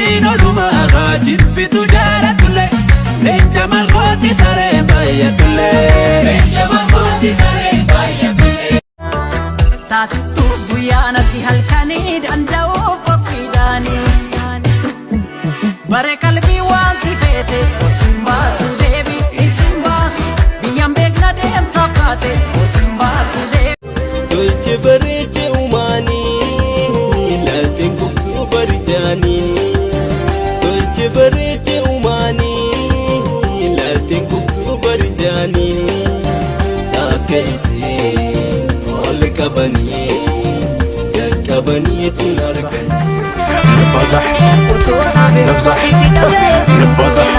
Dino duma gajib bitujara tule Lenja malkoti sare baya tule Lenja malkoti sare baya tule Taasistu guyyaanatti halkanii danda'uu qophiidhaani Bare qalbii waan si feete osin baasu deebi isin baasu Biyyaan beekna deemsaaf kaate osin baasu deebi Tolche bareeche uumanii laatiin kuftuu barijaanii Tolche bareeche uumanii laatiin kuftuu barijaanii Taakka isee ol qabanii yaqqabanii tun argan نبزح نبزح نبزح